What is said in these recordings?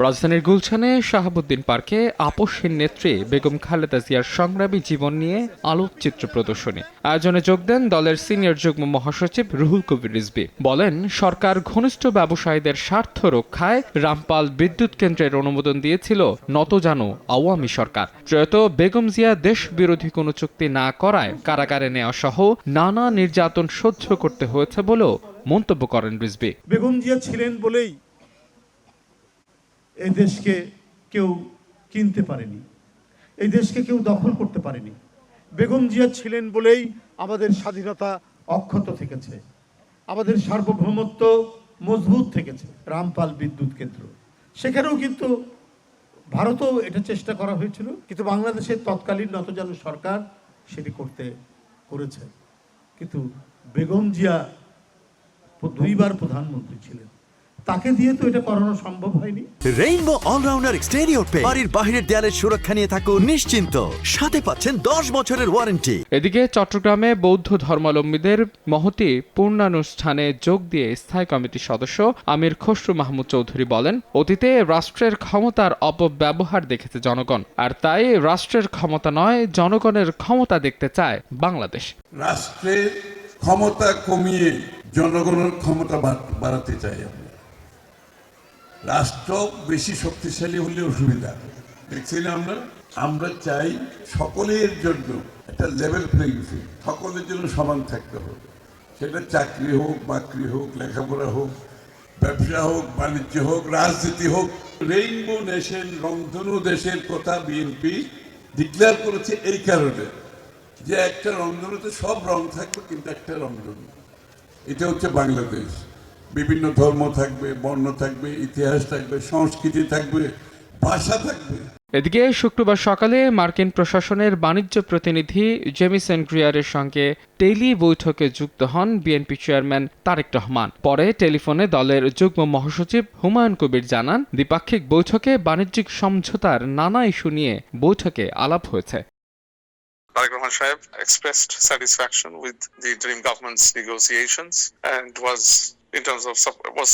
রাজধানীর গুলশানে শাহাবুদ্দিন পার্কে আপসহীন নেত্রী বেগম খালেদা জিয়ার সংগ্রামী জীবন নিয়ে আলোকচিত্র প্রদর্শনী আয়োজনে যোগ দেন দলের সিনিয়র যুগ্ম মহাসচিব রুহুল কবির রিজভী। বলেন, সরকার ঘনিষ্ঠ ব্যবসায়ীদের স্বার্থ রক্ষায় রামপাল বিদ্যুৎ কেন্দ্রের অনুমোদন দিয়েছিল নতজানু আওয়ামী সরকার। প্রয়াত বেগম জিয়া দেশ বিরোধী কোনো চুক্তি না করায় কারাগারে নেওয়া সহ নানা নির্যাতন সহ্য করতে হয়েছে বলেও মন্তব্য করেন রিজভী। বেগম জিয়া ছিলেন বলেই এই দেশকে কেউ কিনতে পারেনি, এই দেশকে কেউ দখল করতে পারেনি। বেগম জিয়া ছিলেন বলেই আমাদের স্বাধীনতা অক্ষত থেকেছে, আমাদের সার্বভৌমত্ব মজবুত থেকেছে। রামপাল বিদ্যুৎ কেন্দ্র, সেখানেও কিন্তু ভারতেও এটা চেষ্টা করা হয়েছিল, কিন্তু বাংলাদেশের তৎকালীন নতজানু সরকার সেটি করেছে। কিন্তু বেগম জিয়া দুইবার প্রধানমন্ত্রী ছিলেন, তাকে দিয়ে তো এটা করানো সম্ভব হয়নি। রেইনবো অলরাউন্ডার এক্সটেরিয়র পেইন্ট বাড়ির বাহিরের দেয়ালের সুরক্ষা নিয়ে থাকুন নিশ্চিন্ত, সাথে পাচ্ছেন 10 বছরের ওয়ারেন্টি। এদিকে চট্টগ্রামে বৌদ্ধ ধর্মাবলম্বীদের মহতী পূর্ণানুষ্ঠানে যোগ দিয়ে স্থায়ী কমিটির সদস্য আমির খসরু মাহমুদ চৌধুরী বলেন, অতীতে রাষ্ট্রের ক্ষমতার অপব্যবহার দেখেছে জনগণ, আর তাই রাষ্ট্রের ক্ষমতা নয় জনগণের ক্ষমতা দেখতে চায় বাংলাদেশ। রাষ্ট্রের ক্ষমতা কমিয়ে জনগণের ক্ষমতা বাড়াতে চাই। রাষ্ট্র বেশি শক্তিশালী হলে অসুবিধা দেখছি না আমরা চাই সকলের জন্য একটা লেভেল প্লেইং ফিল্ড, সকলের জন্য সমান থাকতে হবে। সেটা চাকরি হোক, বাকরি হোক, লেখাপড়া হোক, ব্যবসা হোক, বাণিজ্য হোক, রাজনীতি হোক। রেইনবো নেশন, রংধনু দেশের কথা বিএনপি ডিক্লেয়ার করেছে এই কারণে যে একটা রংধনুতে সব রং থাকবে, কিন্তু একটা রংধনু, এটা হচ্ছে বাংলাদেশ। বিভিন্ন ধর্ম থাকবে, বর্ণ থাকবে, ইতিহাস থাকবে, সংস্কৃতি থাকবে, ভাষা থাকবে। এদিকে শুক্রবার সকালে মার্কিন প্রশাসনের বাণিজ্য প্রতিনিধি জেমিসন গ্রিয়ারের সঙ্গে টেলি বৈঠকে যুক্ত হন বিএনপি চেয়ারম্যান তারেক রহমান। পরে টেলিফোনে দলের যুগ্ম মহাসচিব হুমায়ুন কবির জানান, দ্বিপাক্ষিক বৈঠকে বাণিজ্যিক সমঝোতার নানা ইস্যু নিয়ে বৈঠকে আলাপ হয়েছে। Tareq Rahman Saab expressed satisfaction with the interim government's negotiations and was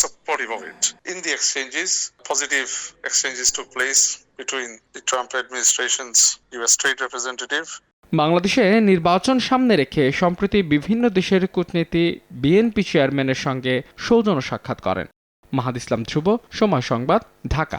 supportive of it. In the exchanges, positive exchanges took place between the Trump administration's U.S. Trade Representative. বাংলাদেশে নির্বাচন সামনে রেখে সম্প্রতি বিভিন্ন দেশের কূটনীতি বিএনপি চেয়ারম্যানের সঙ্গে সৌজন্য সাক্ষাৎ করেন। মাহাদ ইসলাম ধ্রুব, সময় সংবাদ, ঢাকা।